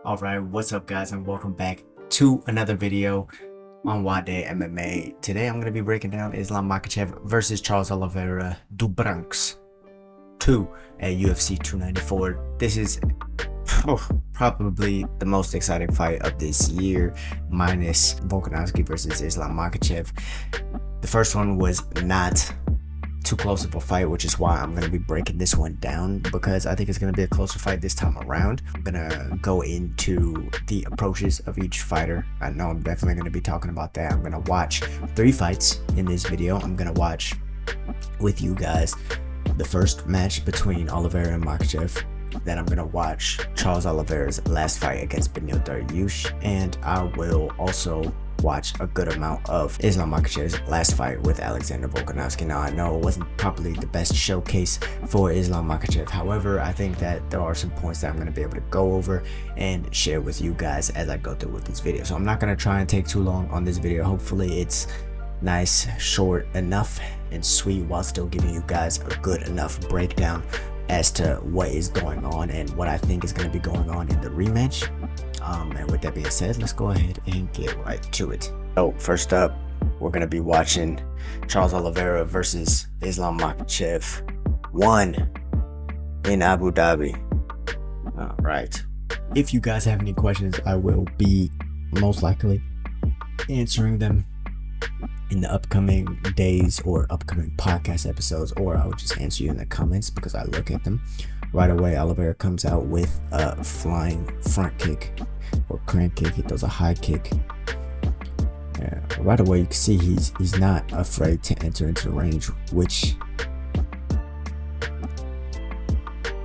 Alright, what's up guys, and welcome back to another video on Nwadei MMA. Today I'm going to be breaking down Islam Makhachev versus Charles Oliveira du Bronx 2 at UFC 294. This is probably the most exciting fight of this year, minus Volkanovski versus Islam Makhachev. The first one was not too close of a fight, which is why I'm going to be breaking this one down, because I think it's going to be a closer fight this time around. I'm going to go into the approaches of each fighter. I know I'm definitely going to be talking about that. I'm going to watch 3 fights in this video. I'm going to watch with you guys the first match between Oliveira and Makhachev. Then I'm going to watch Charles Oliveira's last fight against Beneil Dariush, and I will also watch a good amount of Islam Makhachev's last fight with Alexander Volkanovski. Now, I know it wasn't probably the best showcase for Islam Makhachev. However, I think that there are some points that I'm going to be able to go over and share with you guys as I go through with this video. So I'm not going to try and take too long on this video. Hopefully it's nice, short enough, and sweet, while still giving you guys a good enough breakdown as to what is going on and what I think is going to be going on in the rematch. And with that being said, let's go ahead and get right to it. So first up, we're going to be watching Charles Oliveira versus Islam Makhachev 1 in Abu Dhabi. All right. If you guys have any questions, I will be most likely answering them in the upcoming days or upcoming podcast episodes, or I will just answer you in the comments because I look at them. Right away, Oliveira comes out with a flying front kick or crank kick. He does a high kick. Right away, you can see he's not afraid to enter into the range, which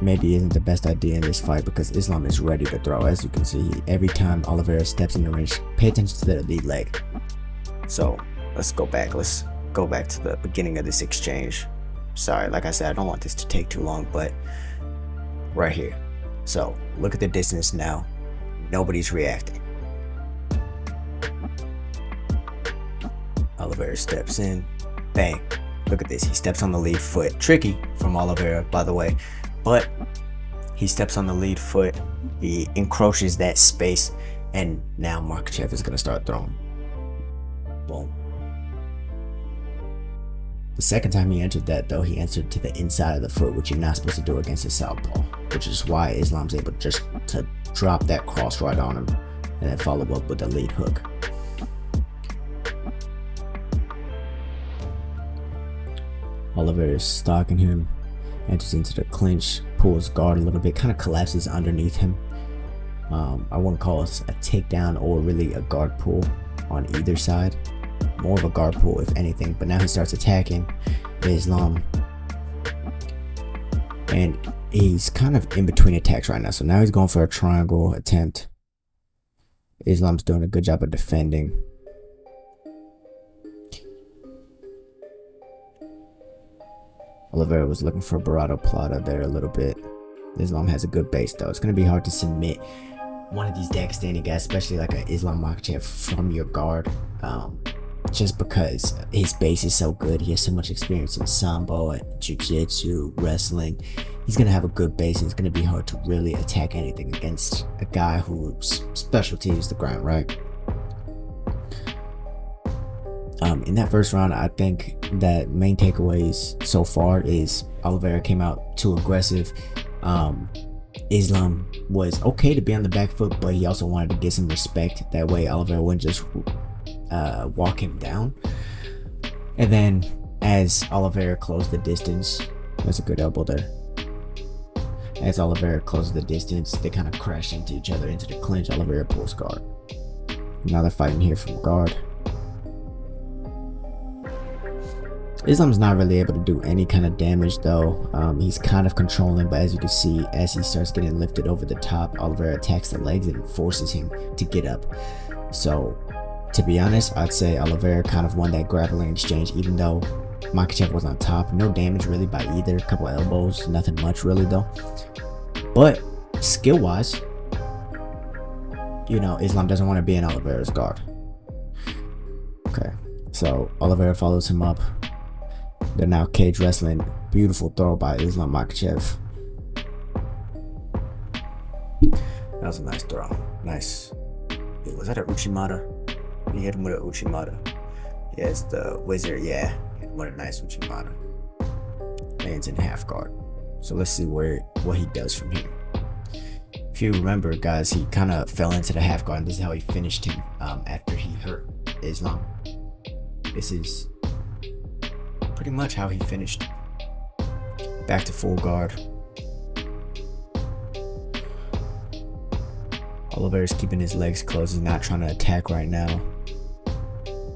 maybe isn't the best idea in this fight because Islam is ready to throw. As you can see, every time Oliveira steps in the range, pay attention to the lead leg. So let's go back. Let's go back to the beginning of this exchange. Sorry, like I said, I don't want this to take too long, but right here. So look at the distance now. Nobody's reacting. Oliveira steps in. Bang. Look at this. He steps on the lead foot. Tricky from Oliveira, by the way. But he steps on the lead foot. He encroaches that space. And now Makhachev is going to start throwing. Boom. The second time he entered that, though, he entered to the inside of the foot, which you're not supposed to do against a southpaw, which is why Islam's able just to drop that cross right on him and then follow up with the lead hook. Oliveira is stalking him, enters into the clinch, pulls guard a little bit, kind of collapses underneath him. I wouldn't call it a takedown or really a guard pull on either side. More of a guard pull, if anything. But now he starts attacking Islam, and he's kind of in between attacks right now. So now he's going for a triangle attempt. Islam's doing a good job of defending. Oliveira was looking for Barado Plata there a little bit. Islam has a good base, though. It's going to be hard to submit one of these Dagestani guys, especially like an Islam Makhachev, from your guard. Just because his base is so good. He has so much experience in sambo, jiu-jitsu, wrestling. He's going to have a good base, and it's going to be hard to really attack anything against a guy whose specialty is the ground, right? In that first round, I think that main takeaways so far is Oliveira came out too aggressive. Islam was okay to be on the back foot, but he also wanted to get some respect. That way Oliveira wouldn't just walk him down. And then as Oliveira closed the distance, that's a good elbow there. As Oliveira closed the distance, they kind of crashed into each other into the clinch. Oliveira pulls guard. Now they're fighting here from guard. Islam's not really able to do any kind of damage, though. He's kind of controlling, but as you can see, as he starts getting lifted over the top, Oliveira attacks the legs and forces him to get up. So to be honest, I'd say Oliveira kind of won that grappling exchange, even though Makhachev was on top. No damage really by either. A couple elbows, nothing much really though. But skill-wise, you know, Islam doesn't want to be in Oliveira's guard. Okay, so Oliveira follows him up. They're now cage wrestling. Beautiful throw by Islam Makhachev. Now was a nice throw. Nice. Was that an Uchimata? He hit him with an Uchimata. Yeah, it's the wizard. Yeah, hit him with a nice Uchimata. Lands in half guard. So let's see what he does from here. If you remember, guys, he kind of fell into the half guard, and this is how he finished him after he hurt Islam. This is pretty much how he finished. Back to full guard. Oliveira's keeping his legs closed. He's not trying to attack right now.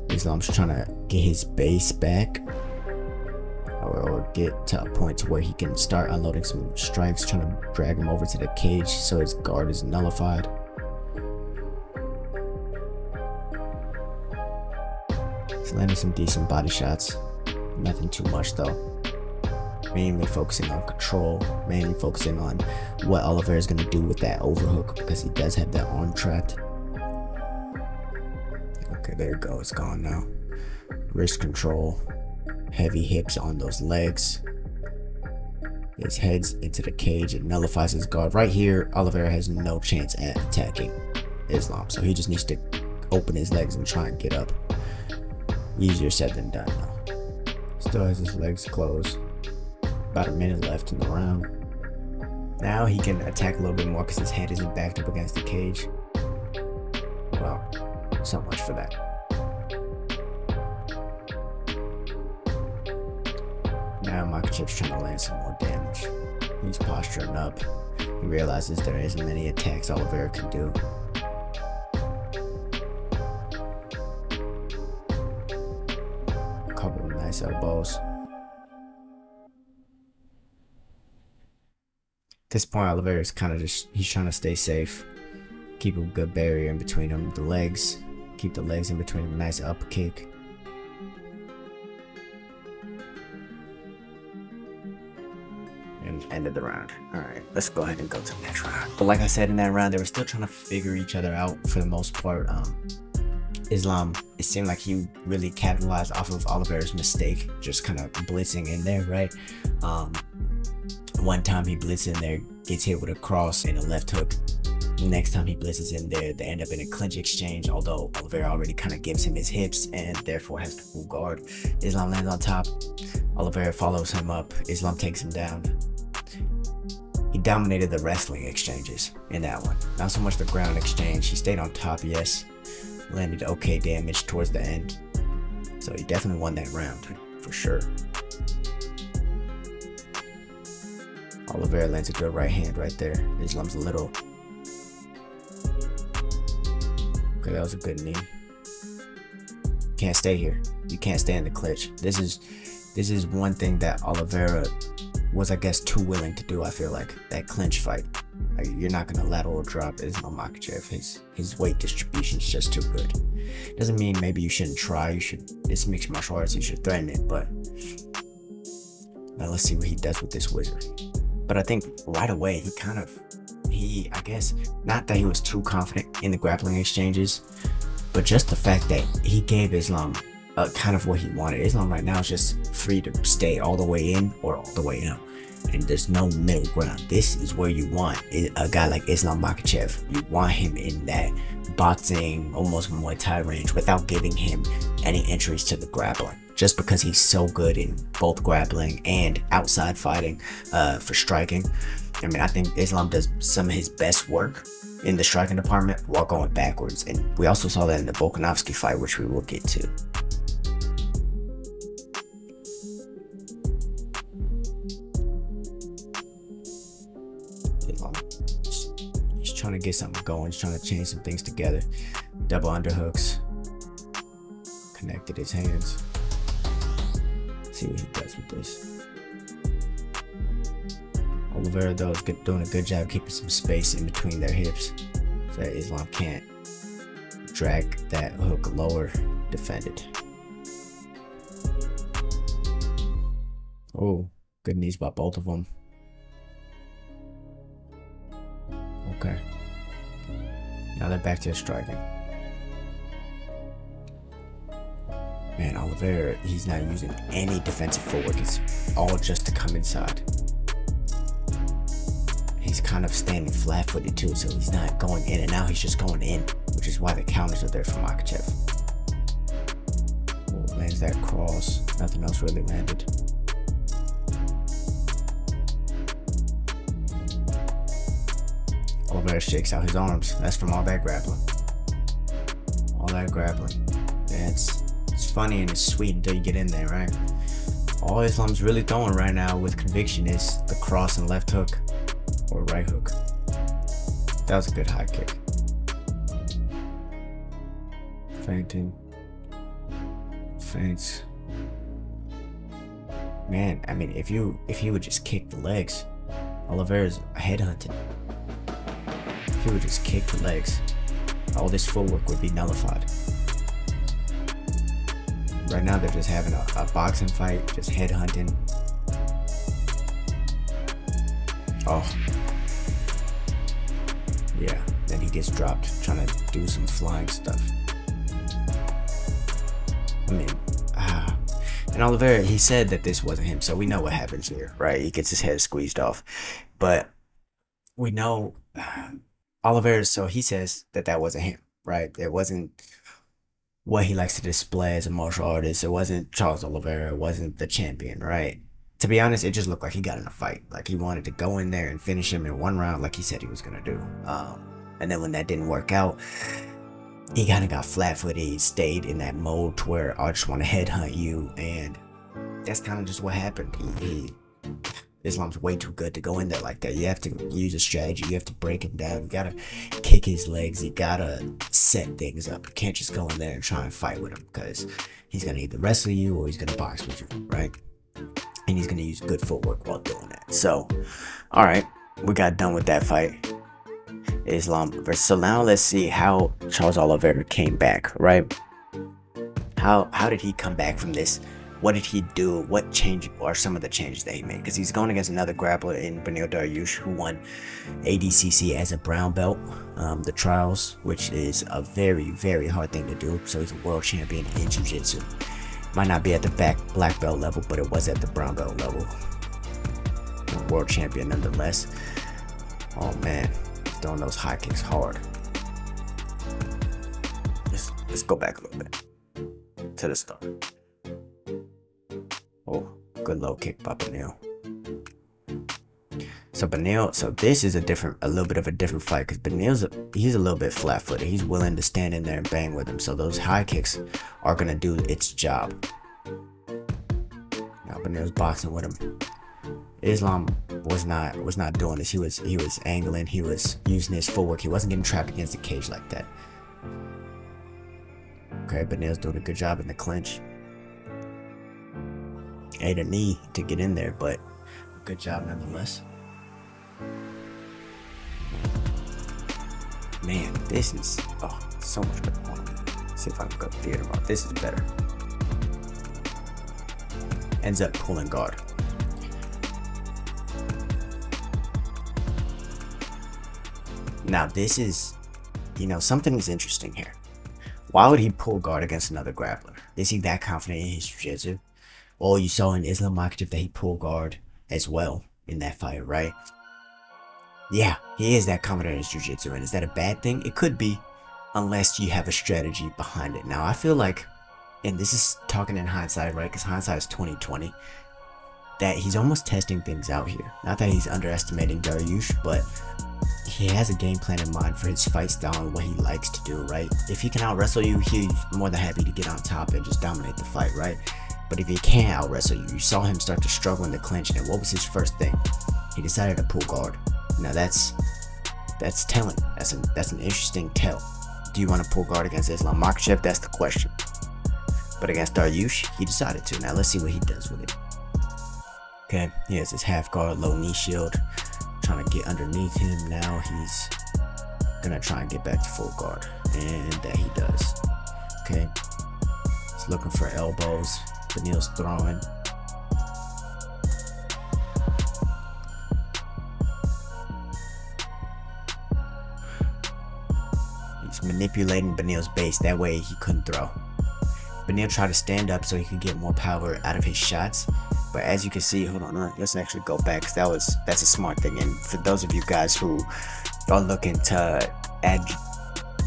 Islam's trying to get his base back, or get to a point to where he can start unloading some strikes, trying to drag him over to the cage so his guard is nullified. He's landing some decent body shots. Nothing too much though. Mainly focusing on control, mainly focusing on what Oliveira is going to do with that overhook, because he does have that arm trapped. Okay, there you go. It's gone now. Wrist control. Heavy hips on those legs. His head's into the cage. It nullifies his guard. Right here, Oliveira has no chance at attacking Islam, so he just needs to open his legs and try and get up. Easier said than done though. Still has his legs closed. About a minute left in the round. Now he can attack a little bit more because his head isn't backed up against the cage. Well, so much for that. Now Makhachev's trying to land some more damage. He's posturing up. He realizes there isn't many attacks Oliveira can do. A couple of nice elbows. At this point, Oliveira is kind of he's trying to stay safe. Keep a good barrier in between them. The legs. Keep the legs in between them. Nice up kick. And ended the round. Alright, let's go ahead and go to the next round. But like I said, in that round, they were still trying to figure each other out for the most part. Islam, it seemed like he really capitalized off of Oliveira's mistake, just kind of blitzing in there, right? One time he blitzes in there, gets hit with a cross and a left hook. Next time he blitzes in there, they end up in a clinch exchange, although Oliveira already kind of gives him his hips and therefore has to full guard. Islam lands on top. Oliveira follows him up. Islam takes him down. He dominated the wrestling exchanges in that one. Not so much the ground exchange. He stayed on top, yes. Landed okay damage towards the end. So he definitely won that round, for sure. Oliveira lands a good right hand right there. Islam's a little. Okay, that was a good knee. Can't stay here. You can't stay in the clinch. This is one thing that Oliveira was, I guess, too willing to do. I feel like that clinch fight. Like, you're not gonna lateral drop Islam Makhachev. His weight distribution is just too good. Doesn't mean maybe you shouldn't try. You should. It's mixed martial arts. You should threaten it. But now let's see what he does with this wizard. But I think right away I guess, not that he was too confident in the grappling exchanges, but just the fact that he gave Islam kind of what he wanted. Islam right now is just free to stay all the way in or all the way out, and there's no middle ground. This is where you want a guy like Islam Makhachev. You want him in that boxing, almost Muay Thai range, without giving him any entries to the grappling. Just because he's so good in both grappling and outside fighting for striking. I mean, I think Islam does some of his best work in the striking department while going backwards. And we also saw that in the Volkanovski fight, which we will get to. Islam, he's trying to get something going. He's trying to change some things together. Double underhooks. Connected his hands. See what he does with this. Oliveira though is doing a good job keeping some space in between their hips so that Islam can't drag that hook lower, defended. Oh, good knees by both of them. Okay. Now they're back to the striking. Man, Oliveira, he's not using any defensive footwork. It's all just to come inside. he's kind of standing flat-footed too, so he's not going in and out, he's just going in, which is why the counters are there for Makhachev. Oh, lands that cross. Nothing else really landed. Oliveira shakes out his arms. That's from all that grappling. All that grappling. Yeah, it's funny and it's sweet until you get in there, right? All Islam's really throwing right now with conviction is the cross and left hook or right hook. That was a good high kick. Feinting. Feints. Man, I mean, if he would just kick the legs, Oliveira's headhunting. If he would just kick the legs, all this footwork would be nullified. Right now they're just having a boxing fight, just headhunting. Oh. Yeah, then he gets dropped trying to do some flying stuff. I mean, and Oliveira, he said that this wasn't him, so we know what happens here, right? He gets his head squeezed off. But we know Oliveira, so he says that wasn't him, right? It wasn't what he likes to display as a martial artist. It wasn't Charles Oliveira. It wasn't the champion, right? To be honest, it just looked like he got in a fight. Like he wanted to go in there and finish him in one round like he said he was going to do. And then when that didn't work out, he kind of got flat-footed. He stayed in that mode to where I just want to headhunt you. And that's kind of just what happened. Islam's way too good to go in there like that. You have to use a strategy. You have to break him down. You gotta kick his legs. You gotta set things up. You can't just go in there and try and fight with him, because he's gonna either wrestle you or he's gonna box with you, right? And he's gonna use good footwork while doing that. So, all right, we got done with that fight. Islam versus. So now let's see how Charles Oliveira came back, right? How did he come back from this? What did he do? What change are some of the changes that he made? Because he's going against another grappler in Beneil Dariush, who won ADCC as a brown belt, the trials, which is a very, very hard thing to do. So he's a world champion in jiu-jitsu. Might not be at the black belt level, but it was at the brown belt level. World champion nonetheless. Oh man, he's throwing those high kicks hard. Let's go back a little bit to the start. Oh, good low kick by Beneil. So Beneil, so this is a little bit of a different fight, because he's a little bit flat-footed. He's willing to stand in there and bang with him. So those high kicks are gonna do its job. Now Beneil's boxing with him. Islam was not doing this. He was angling. He was using his footwork. He wasn't getting trapped against the cage like that. Okay, Beneil's doing a good job in the clinch. Ate a knee to get in there, but good job nonetheless. Man, this is so much better. Let's see if I can go to the theater mode. This is better. Ends up pulling guard. Now this is, something is interesting here. Why would he pull guard against another grappler? Is he that confident in his jiu-jitsu? Or you saw in Islam Makhachev that he pulled guard as well in that fight, right? Yeah, he is that confident in his jiu-jitsu. And is that a bad thing? It could be, unless you have a strategy behind it. Now I feel like, and this is talking in hindsight, right? Because hindsight is 2020. That he's almost testing things out here. Not that he's underestimating Dariush, but he has a game plan in mind for his fight style and what he likes to do, right? If he can out-wrestle you, he's more than happy to get on top and just dominate the fight, right? But if he can't out-wrestle you, you saw him start to struggle in the clinch, and what was his first thing? He decided to pull guard. Now that's telling. That's an interesting tell. Do you want to pull guard against Islam Makhachev? That's the question. But against Dariush, he decided to. Now let's see what he does with it. Okay, he has his half guard, low knee shield, trying to get underneath him. Now he's gonna try and get back to full guard, and that he does. Okay, he's looking for elbows. Beneil's throwing. He's manipulating Beneil's base, that way he couldn't throw. Beneil tried to stand up so he could get more power out of his shots, But as you can see, hold on, let's actually go back, because that's a smart thing. And for those of you guys who are looking to add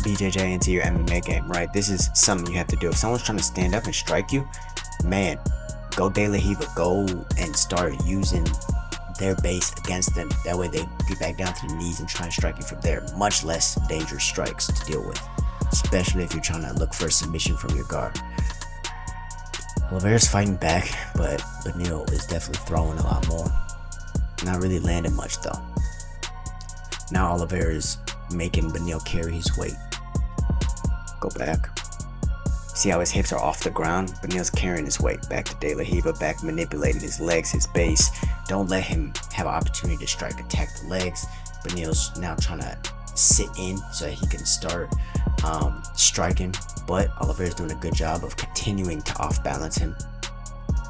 BJJ into your MMA game, right, this is something you have to do. If someone's trying to stand up and strike you, man, go De La Riva, go and start using their base against them. That way they get back down to the knees and try and strike you from there. Much less dangerous strikes to deal with, especially if you're trying to look for a submission from your guard. Oliveira's fighting back, but Beneil is definitely throwing a lot more. Not really landing much though. Now Oliveira is making Beneil carry his weight. Go back. See how his hips are off the ground? Beneil's carrying his weight back to De La Riva, back manipulating his legs, his base. Don't let him have an opportunity to strike, attack the legs. Beneil's now trying to sit in so that he can start striking, but Oliveira's doing a good job of continuing to off balance him,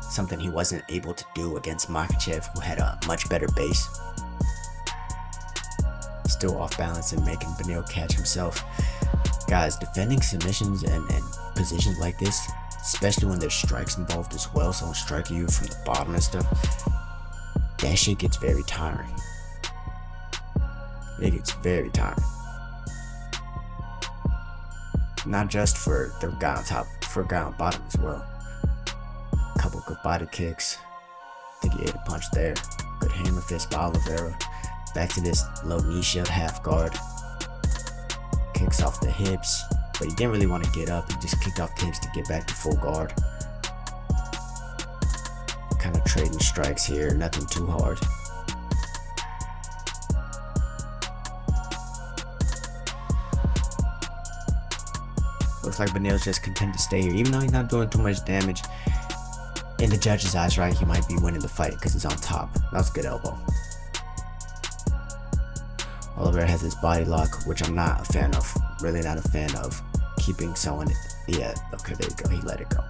something he wasn't able to do against Makhachev, who had a much better base. Still off balance and making Beneil catch himself. Guys, defending submissions and positions like this, especially when there's strikes involved as well, someone striking you from the bottom and stuff, that shit gets very tiring. It gets very tiring. Not just for the guy on top, for a guy on bottom as well. Couple good body kicks. I think he ate a punch there. Good hammer fist by Oliveira. Back to this low knee shield half guard. Kicks off the hips, but he didn't really want to get up. He just kicked off the hips to get back to full guard. Kind of trading strikes here, nothing too hard. Looks like Beneil's just content to stay here, even though he's not doing too much damage. In the judge's eyes, right, he might be winning the fight because he's on top. That's a good elbow. Oliveira has his body lock, which I'm not a fan of. Really not a fan of keeping someone. Yeah, okay, there you go. He let it go.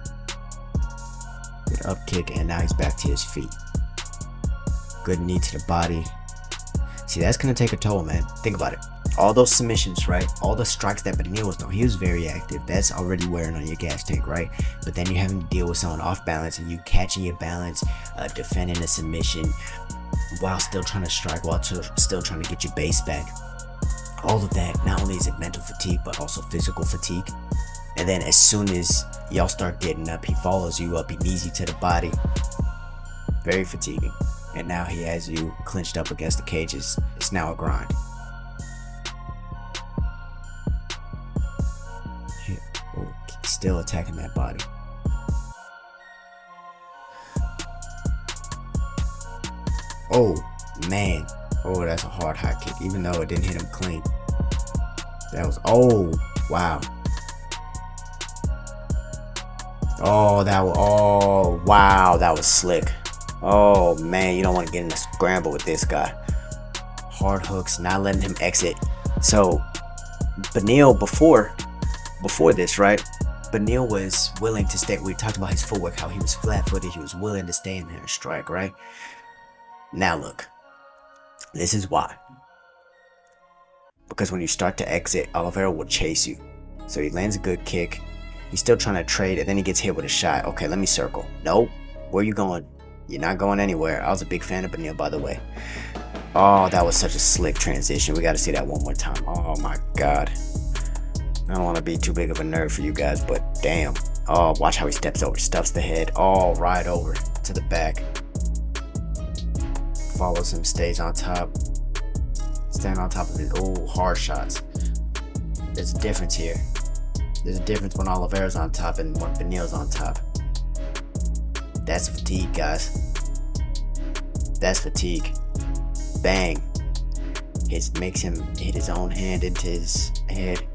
Good up kick, and now he's back to his feet. Good knee to the body. See, that's gonna take a toll, man. Think about it. All those submissions, right? All the strikes that Beneil was doing, he was very active. That's already wearing on your gas tank, right? But then you're having to deal with someone off balance, and you catching your balance, defending a submission, while still trying to strike, while still trying to get your base back. All of that, not only is it mental fatigue, but also physical fatigue. And then as soon as y'all start getting up, he follows you up, he knees you to the body. Very fatiguing. And now he has you clinched up against the cages. It's now a grind. Still attacking that body. Oh man, oh, that's a hard high kick, even though it didn't hit him clean. That was, oh wow, oh that was, oh wow, that was slick. Oh man, you don't want to get in a scramble with this guy. Hard hooks, not letting him exit. So Beneil, before this, right, Beneil was willing to stay. We talked about his footwork, how he was flat-footed. He was willing to stay in there and strike, right? Now look, this is why. Because when you start to exit, Oliveira will chase you. So he lands a good kick. He's still trying to trade, and then he gets hit with a shot. Okay, let me circle. Nope. Where you going? You're not going anywhere. I was a big fan of Beneil, by the way. Oh, that was such a slick transition. We got to see that one more time. Oh my God. I don't want to be too big of a nerd for you guys, but damn. Oh, watch how he steps over, stuffs the head, all right over to the back. Follows him, stays on top. Stand on top of it. Oh, hard shots. There's a difference here. There's a difference when Oliveira's on top and when Beneil's on top. That's fatigue, guys. That's fatigue. Bang. Makes him hit his own hand into his head.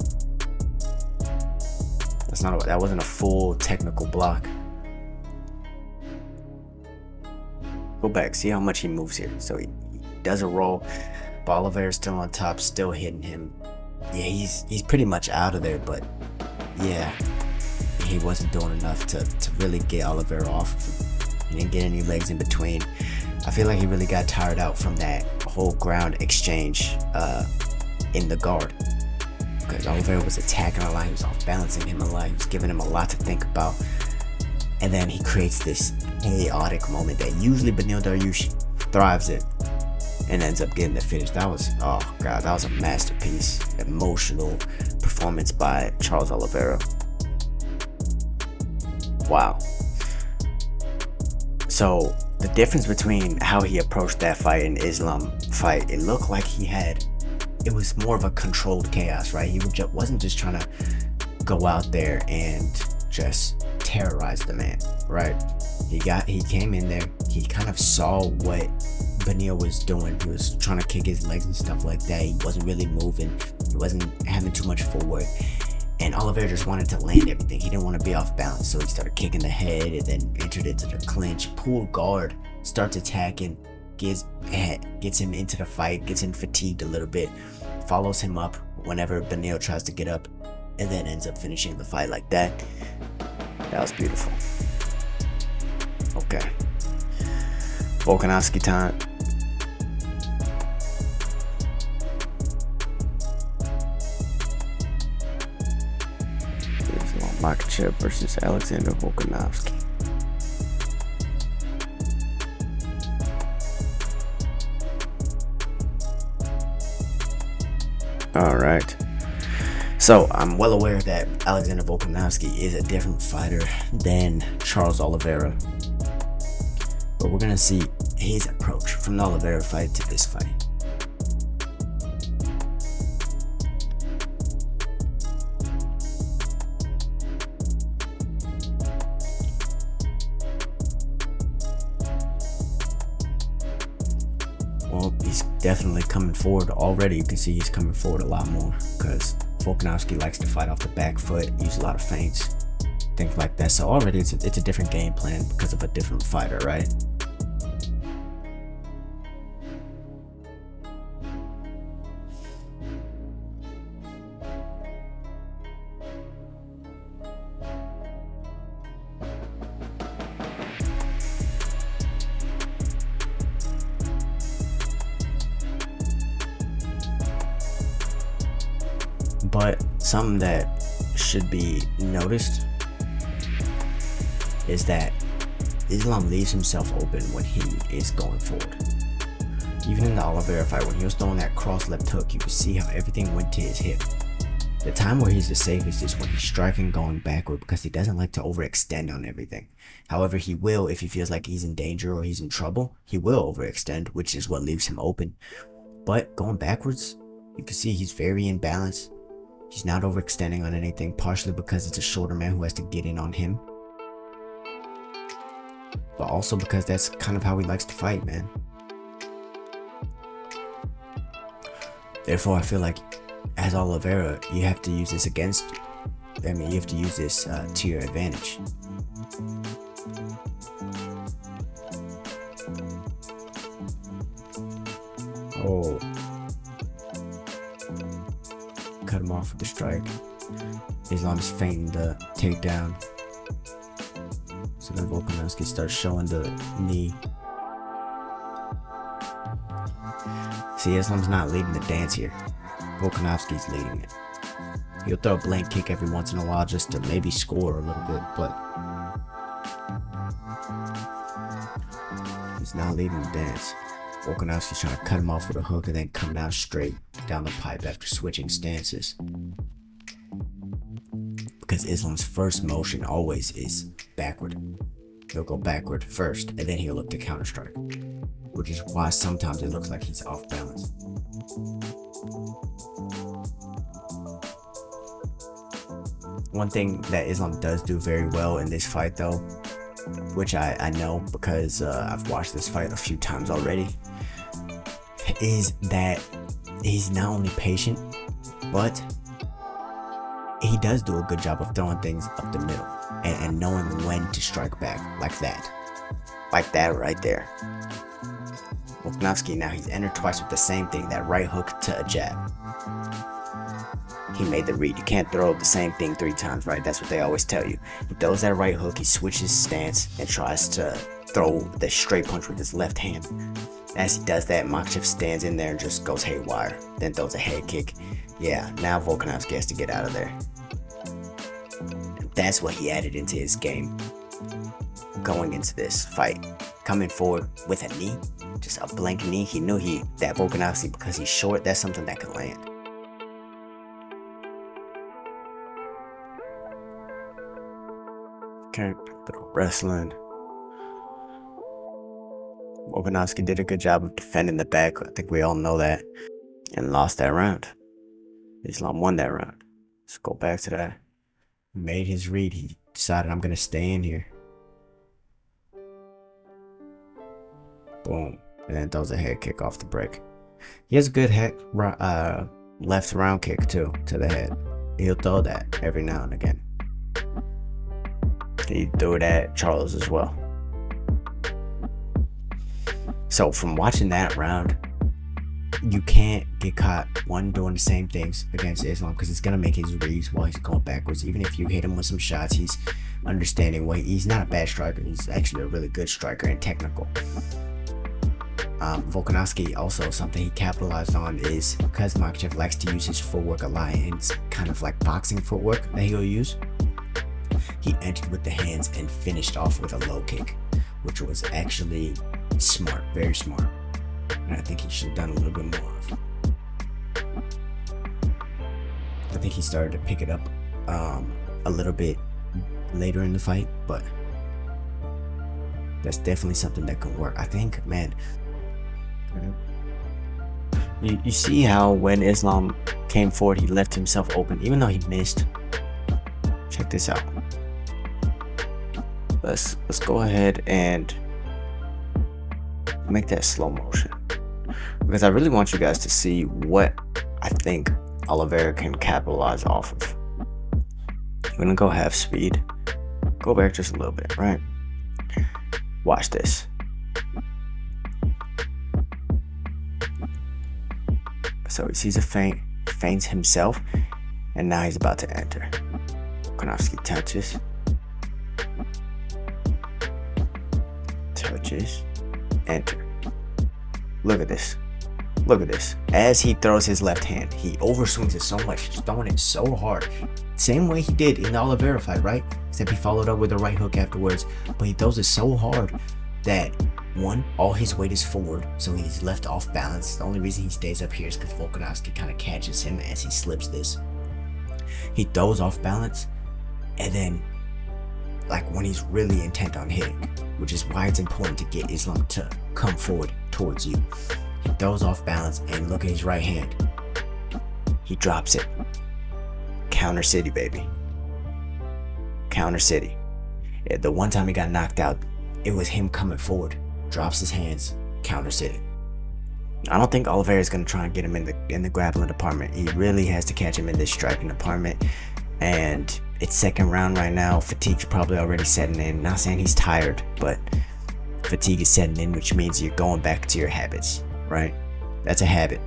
That wasn't a full technical block. Go back, see how much he moves here. So he does a roll, but Oliveira's still on top, still hitting him. Yeah, he's pretty much out of there, but yeah, he wasn't doing enough to really get Oliveira off. He didn't get any legs in between. I feel like he really got tired out from that whole ground exchange in the guard. Because Oliveira was attacking a lot, he was off balancing him a lot, he was giving him a lot to think about. and then he creates this chaotic moment that usually Beneil Dariush thrives in and ends up getting the finish. That was, oh god, that was a masterpiece. Emotional performance by Charles Oliveira. Wow. So the difference between how he approached that fight and Islam fight, it looked like it was more of a controlled chaos, right? He wasn't just trying to go out there and just terrorize the man, right? He came in there, he kind of saw what Beneil was doing. He was trying to kick his legs and stuff like that. He wasn't really moving, he wasn't having too much footwork, and Oliveira just wanted to land everything. He didn't want to be off balance, so he started kicking the head and then entered into the clinch, pulled guard, starts attacking, gets him into the fight, gets him fatigued a little bit, follows him up whenever Beneil tries to get up, and then ends up finishing the fight like that. That was beautiful. Okay. Volkanovski time. Makhachev versus Alexander Volkanovski. All right. So I'm well aware that Alexander Volkanovski is a different fighter than Charles Oliveira, but we're gonna see his approach from the Oliveira fight to this fight. Well, he's definitely coming forward already. You can see he's coming forward a lot more because Volkanovski likes to fight off the back foot, use a lot of feints, things like that. So already it's a different game plan because of a different fighter, right? But something that should be noticed is that Islam leaves himself open when he is going forward. Even in the Oliveira fight, when he was throwing that cross left hook, you could see how everything went to his hip. The time where he's the safest is when he's striking going backward because he doesn't like to overextend on everything. However, he will, if he feels like he's in danger or he's in trouble, he will overextend, which is what leaves him open. But going backwards, you can see he's very in balance. He's not overextending on anything, partially because it's a shorter man who has to get in on him, but also because that's kind of how he likes to fight, man. Therefore, I feel like as Oliveira, you have to use this you have to use this to your advantage. Oh. Cut him off with the strike. Islam's feinting the takedown. So then Volkanovski starts showing the knee. See, Islam's not leading the dance here. Volkanovski's leading it. He'll throw a blank kick every once in a while just to maybe score a little bit, but he's not leading the dance. Volkanovski's trying to cut him off with a hook and then come down straight down the pipe after switching stances. Because Islam's first motion always is backward. He'll go backward first and then he'll look to counter strike, which is why sometimes it looks like he's off balance. One thing that Islam does do very well in this fight though, which I know because I've watched this fight a few times already, is that he's not only patient, but he does do a good job of throwing things up the middle and knowing when to strike back like that right there. Volkanovski, now he's entered twice with the same thing, that right hook to a jab. He made the read. You can't throw the same thing 3 times, right? That's what they always tell you. He throws that right hook, he switches stance and tries to throw the straight punch with his left hand. As he does that, Makhachev stands in there and just goes haywire, then throws a head kick. Yeah, now Volkanovski has to get out of there. That's what he added into his game. going into this fight, coming forward with a knee, just a blank knee. He knew that Volkanovski, because he's short, that's something that could land. Okay, little wrestling. Volkanovski did a good job of defending the back. I think we all know that, and lost that round. Islam won that round. Let's go back to that. He made his read. He decided, I'm gonna stay in here. Boom. And then throws a head kick off the break. He has a good left round kick too, to the head. He'll throw that every now and again. He threw it at Charles as well. So from watching that round, you can't get caught doing the same things against Islam, because it's gonna make his reads while he's going backwards. Even if you hit him with some shots, he's understanding he's not a bad striker. He's actually a really good striker and technical. Volkanovski, also something he capitalized on is because Makhachev likes to use his footwork a lot, and it's kind of like boxing footwork that he'll use. He entered with the hands and finished off with a low kick, which was actually smart, very smart. And I think he should have done a little bit more of. I think he started to pick it up a little bit later in the fight, but that's definitely something that can work. I think, man, you see how when Islam came forward, he left himself open, even though he missed. Check this out. Let's go ahead and make that slow motion, because I really want you guys to see what I think Oliveira can capitalize off of. I'm gonna go half speed. Go back just a little bit, right? Watch this. So he sees a feint, feints himself, and now he's about to enter. Volkanovski touches. Enter. Look at this. Look at this. As he throws his left hand, he overswings it so much. He's throwing it so hard. Same way he did in the Oliveira fight, right? Except he followed up with a right hook afterwards. But he throws it so hard that, one, all his weight is forward, so he's left off balance. The only reason he stays up here is because Volkanovski kind of catches him as he slips this. He throws off balance, and then, like, when he's really intent on hitting, which is why it's important to get Islam to come forward towards you. He throws off balance, and look at his right hand. He drops it. Counter City, baby. Counter City. The one time he got knocked out, it was him coming forward. Drops his hands. Counter City. I don't think Oliveira is going to try and get him in the grappling department. He really has to catch him in this striking department. And it's second round right now. Fatigue's probably already setting in. Not saying he's tired, but fatigue is setting in, which means you're going back to your habits, right? That's a habit.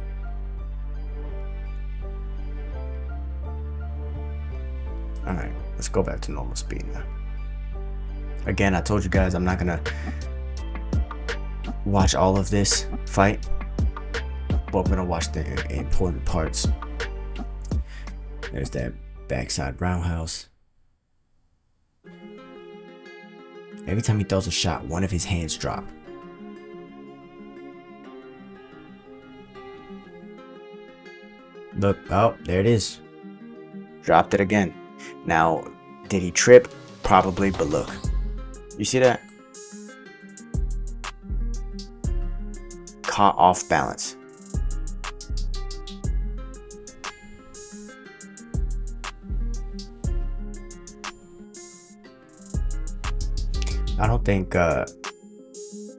Alright, let's go back to normal speed now. Again, I told you guys I'm not gonna watch all of this fight, but I'm gonna watch the important parts. There's that backside roundhouse. Every time he throws a shot, one of his hands drop. Look, oh, there it is. Dropped it again. Now, did he trip? Probably, but look. You see that? Caught off balance. I don't think,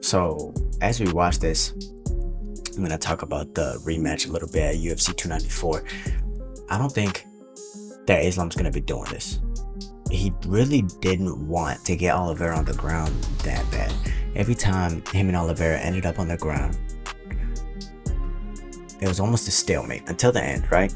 so as we watch this, I'm going to talk about the rematch a little bit at UFC 294. I don't think that Islam's going to be doing this. He really didn't want to get Oliveira on the ground that bad. Every time him and Oliveira ended up on the ground, it was almost a stalemate until the end, right?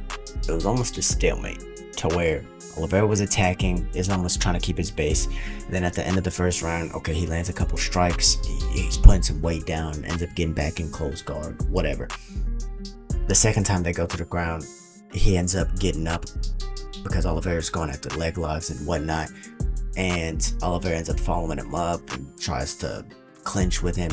It was almost a stalemate to where Oliveira was attacking, Islam was trying to keep his base. And then at the end of the first round, okay, he lands a couple strikes, he's putting some weight down, ends up getting back in close guard, whatever. The second time they go to the ground, he ends up getting up because Oliveira's going after leg locks and whatnot. and Oliveira ends up following him up and tries to clinch with him,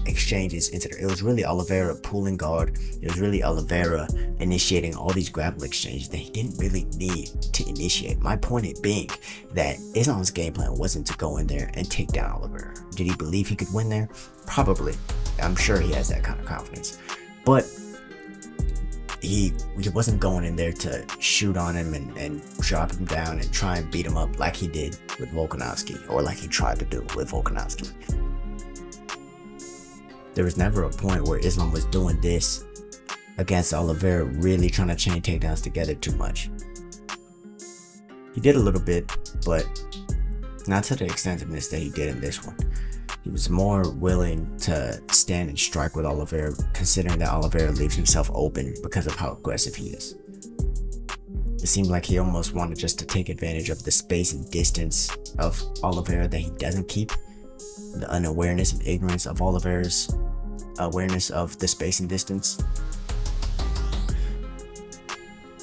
exchanges into there. It was really Oliveira pulling guard. It was really Oliveira initiating all these grapple exchanges that he didn't really need to initiate. My point being that Islam's game plan wasn't to go in there and take down Oliveira. Did he believe he could win there? Probably. I'm sure he has that kind of confidence. But he wasn't going in there to shoot on him and drop him down and try and beat him up like he did with Volkanovski, or like he tried to do with Volkanovski. There was never a point where Islam was doing this against Oliveira, really trying to chain takedowns together too much. He did a little bit, but not to the extensiveness that he did in this one. He was more willing to stand and strike with Oliveira, considering that Oliveira leaves himself open because of how aggressive he is. It seemed like he almost wanted just to take advantage of the space and distance of Oliveira that he doesn't keep, the unawareness and ignorance of Oliveira's awareness of the space and distance,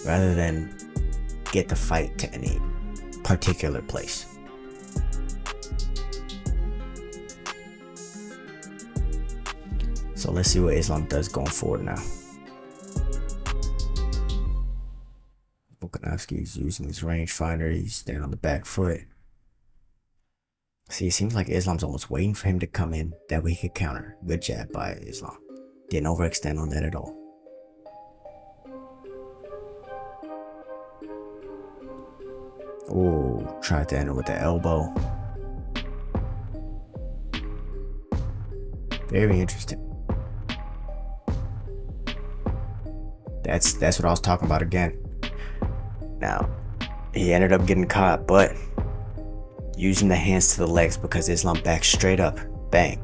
rather than get the fight to any particular place. So let's see what Islam does going forward now. Volkanovski is using his rangefinder. He's standing on the back foot. See, it seems like Islam's almost waiting for him to come in that we could counter. Good jab by Islam. Didn't overextend on that at all. Oh, tried to enter with the elbow. Very interesting. That's what I was talking about again. Now, he ended up getting caught, but using the hands to the legs because Islam backed straight up, bang,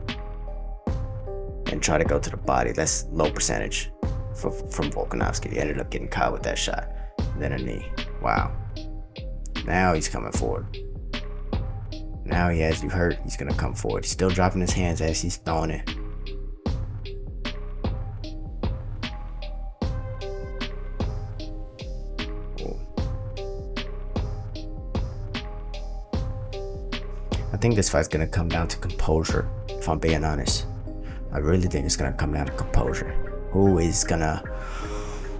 and try to go to the body. That's low percentage from Volkanovski. He ended up getting caught with that shot. And then a knee. Wow. Now he's coming forward. Now he has you hurt. He's gonna come forward. He's still dropping his hands as he's throwing it. I think this fight's gonna come down to composure, if I'm being honest. I really think it's gonna come down to composure. Who is gonna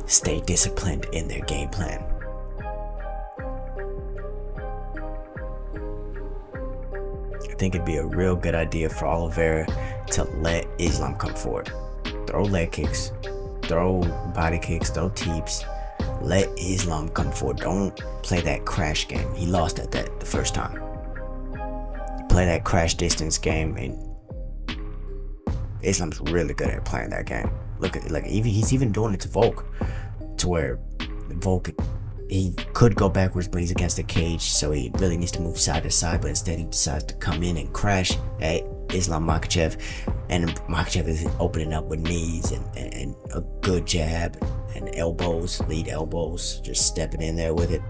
stay disciplined in their game plan? I think it'd be a real good idea for Oliveira to let Islam come forward. Throw leg kicks, throw body kicks, throw teeps. Let Islam come forward. Don't play that crash game. He lost at that the first time. Play that crash distance game, and Islam's really good at playing that game. Look at, like, he's even doing it to Volk, to where Volk, he could go backwards, but he's against the cage, so he really needs to move side to side, but instead he decides to come in and crash at Islam Makhachev, and Makhachev is opening up with knees and a good jab and elbows, lead elbows, just stepping in there with it.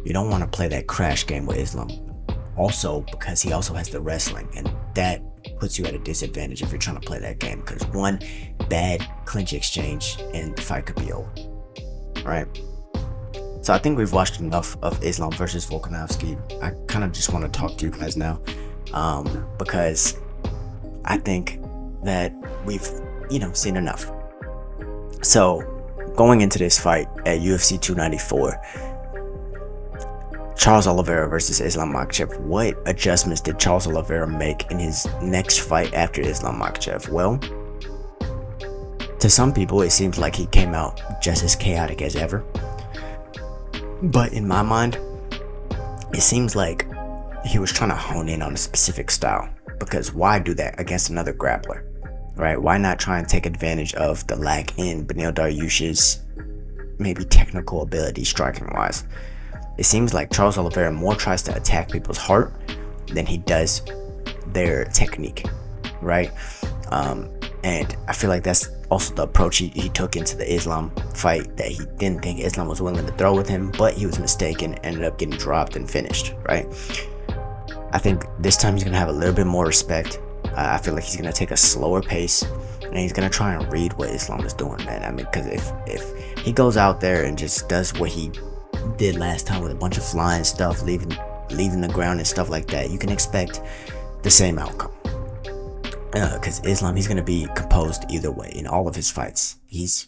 You don't want to play that crash game with Islam. Also, because he also has the wrestling, and that puts you at a disadvantage if you're trying to play that game, because one bad clinch exchange and the fight could be over, right? So I think we've watched enough of Islam versus Volkanovski. I kind of just want to talk to you guys now, because I think that we've, seen enough. So going into this fight at UFC 294, Charles Oliveira versus Islam Makhachev. What adjustments did Charles Oliveira make in his next fight after Islam Makhachev? Well, to some people, it seems like he came out just as chaotic as ever. But in my mind, it seems like he was trying to hone in on a specific style. Because why do that against another grappler, right? Why not try and take advantage of the lack in Beneil Dariush's maybe technical ability striking-wise? It seems like Charles Oliveira more tries to attack people's heart than he does their technique, right? And I feel like that's also the approach he took into the Islam fight, that he didn't think Islam was willing to throw with him, but he was mistaken, ended up getting dropped and finished, right? I think this time he's going to have a little bit more respect. I feel like he's going to take a slower pace, and he's going to try and read what Islam is doing, man. I mean, because if he goes out there and just does what he did last time with a bunch of flying stuff, leaving the ground and stuff like that, you can expect the same outcome. Because Islam, he's going to be composed either way. In all of his fights, he's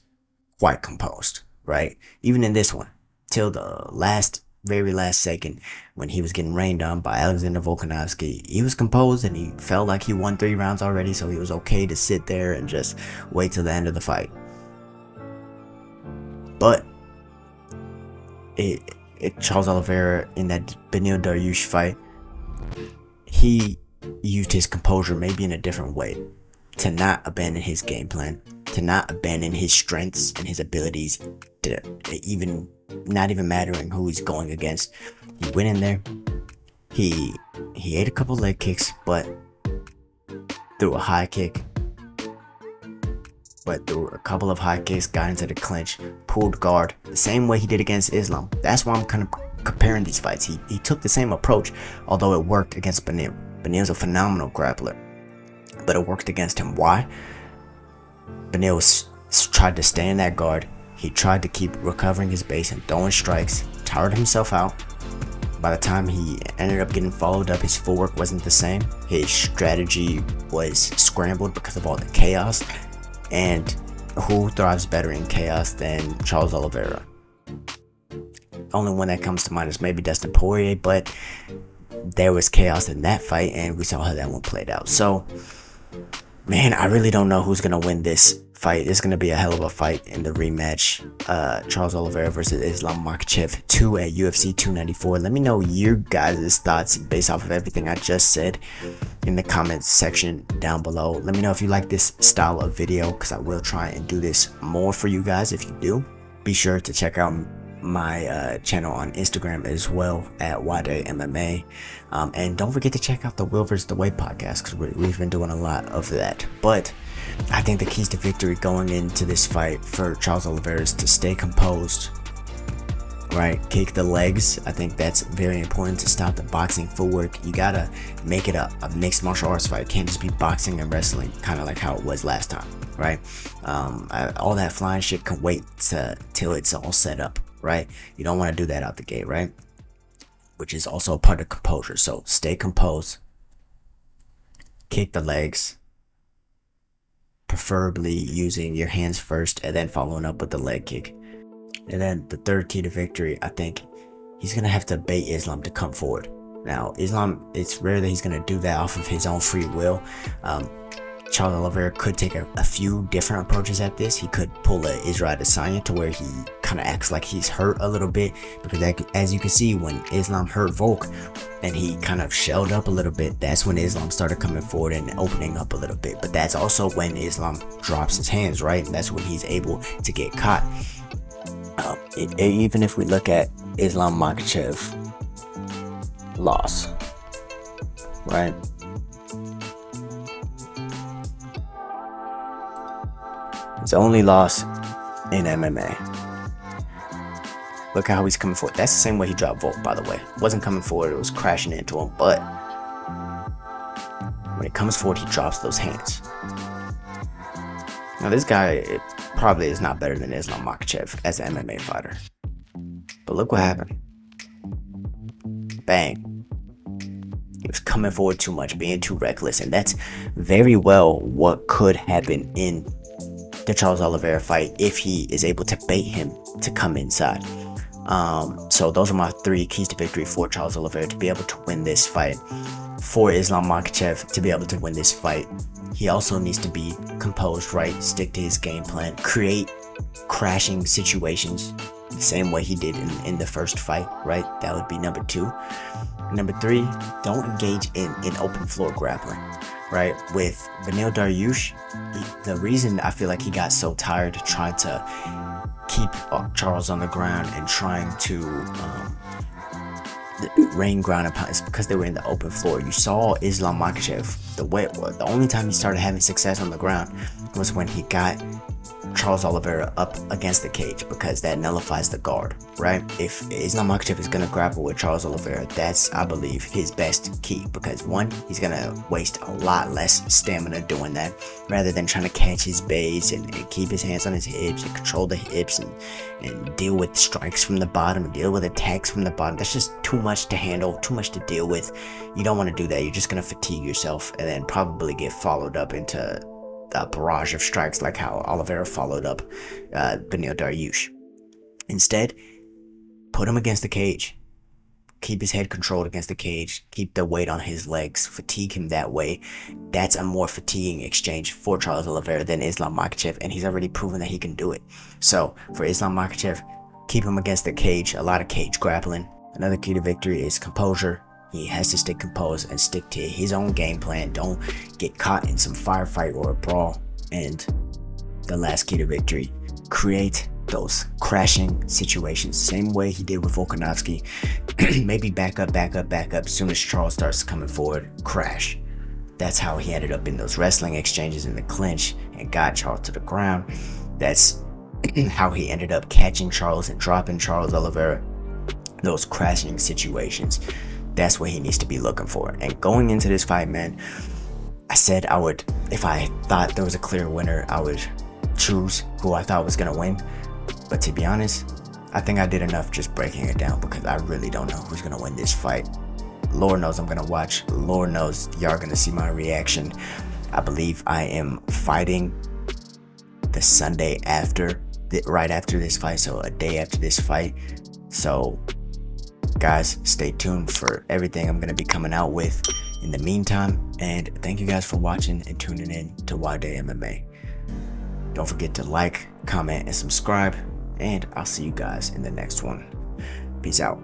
quite composed, right? Even in this one, till the very last second, when he was getting rained on by Alexander Volkanovski, he was composed and he felt like he won 3 rounds already, so he was okay to sit there and just wait till the end of the fight. But Charles Oliveira, in that Beneil Dariush fight, he used his composure maybe in a different way, to not abandon his game plan, to not abandon his strengths and his abilities, to not even mattering who he's going against. He went in there, he ate a couple leg kicks, but threw a high kick, threw a couple of high kicks, got into the clinch, pulled guard, the same way he did against Islam. That's why I'm kind of comparing these fights. He took the same approach, although it worked against Beneil. Beneil's a phenomenal grappler, but it worked against him. Why? Beneil tried to stay in that guard. He tried to keep recovering his base and throwing strikes, tired himself out. By the time he ended up getting followed up, his footwork wasn't the same. His strategy was scrambled because of all the chaos. And who thrives better in chaos than Charles Oliveira? Only one that comes to mind is maybe Dustin Poirier, but there was chaos in that fight, and we saw how that one played out. So, man, I really don't know who's going to win this fight. It's going to be a hell of a fight in the rematch. Charles Oliveira versus Islam Makhachev 2 at UFC 294. Let me know your guys' thoughts based off of everything I just said in the comments section down below. Let me know if you like this style of video, because I will try and do this more for you guys. If you do, be sure to check out my channel on Instagram as well at Nwadei MMA, and don't forget to check out the Will vs. the Way podcast, because we've been doing a lot of that. But I think the keys to victory going into this fight for Charles Oliveira is to stay composed, right? Kick the legs. I think that's very important to stop the boxing footwork. You gotta make it a mixed martial arts fight. It can't just be boxing and wrestling, kind of like how it was last time, right? All that flying shit can wait till it's all set up, right? You don't want to do that out the gate, right? Which is also a part of composure. So stay composed, kick the legs, preferably using your hands first and then following up with the leg kick. And then the third key to victory, I think he's gonna have to bait Islam to come forward. Now, Islam, it's rare that he's gonna do that off of his own free will. Charles Oliveira could take a few different approaches at this. He could pull a Israel Adesanya to where he kind of acts like he's hurt a little bit, because as you can see, when Islam hurt Volk and he kind of shelled up a little bit, that's when Islam started coming forward and opening up a little bit. But that's also when Islam drops his hands, right? And that's when he's able to get caught. Even if we look at Islam Makhachev loss, right? His only loss in MMA. Look how he's coming forward. That's the same way he dropped Volk, by the way. Wasn't coming forward, it was crashing into him. But when he comes forward, he drops those hands. Now, this guy probably is not better than Islam Makhachev as an MMA fighter. But look what happened. Bang. He was coming forward too much, being too reckless. And that's very well what could happen in the Charles Oliveira fight if he is able to bait him to come inside. So those are my 3 keys to victory for Charles Oliveira to be able to win this fight. For Islam Makhachev to be able to win this fight, he also needs to be composed, right? Stick to his game plan, create crashing situations the same way he did in the first fight, right? That would be number 2. Number 3, don't engage in open floor grappling, right? With Beneil Dariush, the reason I feel like he got so tired trying to keep Charles on the ground and trying to the ring ground and pound. It's because they were in the open floor. You saw Islam Makhachev, the only time he started having success on the ground was when he got Charles Oliveira up against the cage, because that nullifies the guard, right? If Islam Makhachev is going to grapple with Charles Oliveira, that's, I believe, his best key, because one, he's going to waste a lot less stamina doing that, rather than trying to catch his base and keep his hands on his hips and control the hips and deal with strikes from the bottom and deal with attacks from the bottom. That's just too much to handle, too much to deal with. You don't want to do that. You're just going to fatigue yourself and then probably get followed up into a barrage of strikes like how Oliveira followed up Beneil Dariush. Instead, put him against the cage. Keep his head controlled against the cage. Keep the weight on his legs. Fatigue him that way. That's a more fatiguing exchange for Charles Oliveira than Islam Makhachev, and he's already proven that he can do it. So for Islam Makhachev, keep him against the cage. A lot of cage grappling. Another key to victory is composure. He has to stay composed and stick to his own game plan. Don't get caught in some firefight or a brawl. And the last key to victory, create those crashing situations. Same way he did with Volkanovski. Maybe back up. As soon as Charles starts coming forward, crash. That's how he ended up in those wrestling exchanges in the clinch and got Charles to the ground. That's how he ended up catching Charles and dropping Charles Oliveira. Those crashing situations. That's what he needs to be looking for. And going into this fight, man, I said I would, if I thought there was a clear winner, I would choose who I thought was going to win. But to be honest, I think I did enough just breaking it down, because I really don't know who's going to win this fight. Lord knows I'm going to watch. Lord knows y'all going to see my reaction. I believe I am fighting the Sunday after, right after this fight. So a day after this fight. So guys, stay tuned for everything I'm going to be coming out with in the meantime. And thank you guys for watching and tuning in to Nwadei MMA. Don't forget to like, comment, and subscribe. And I'll see you guys in the next one. Peace out.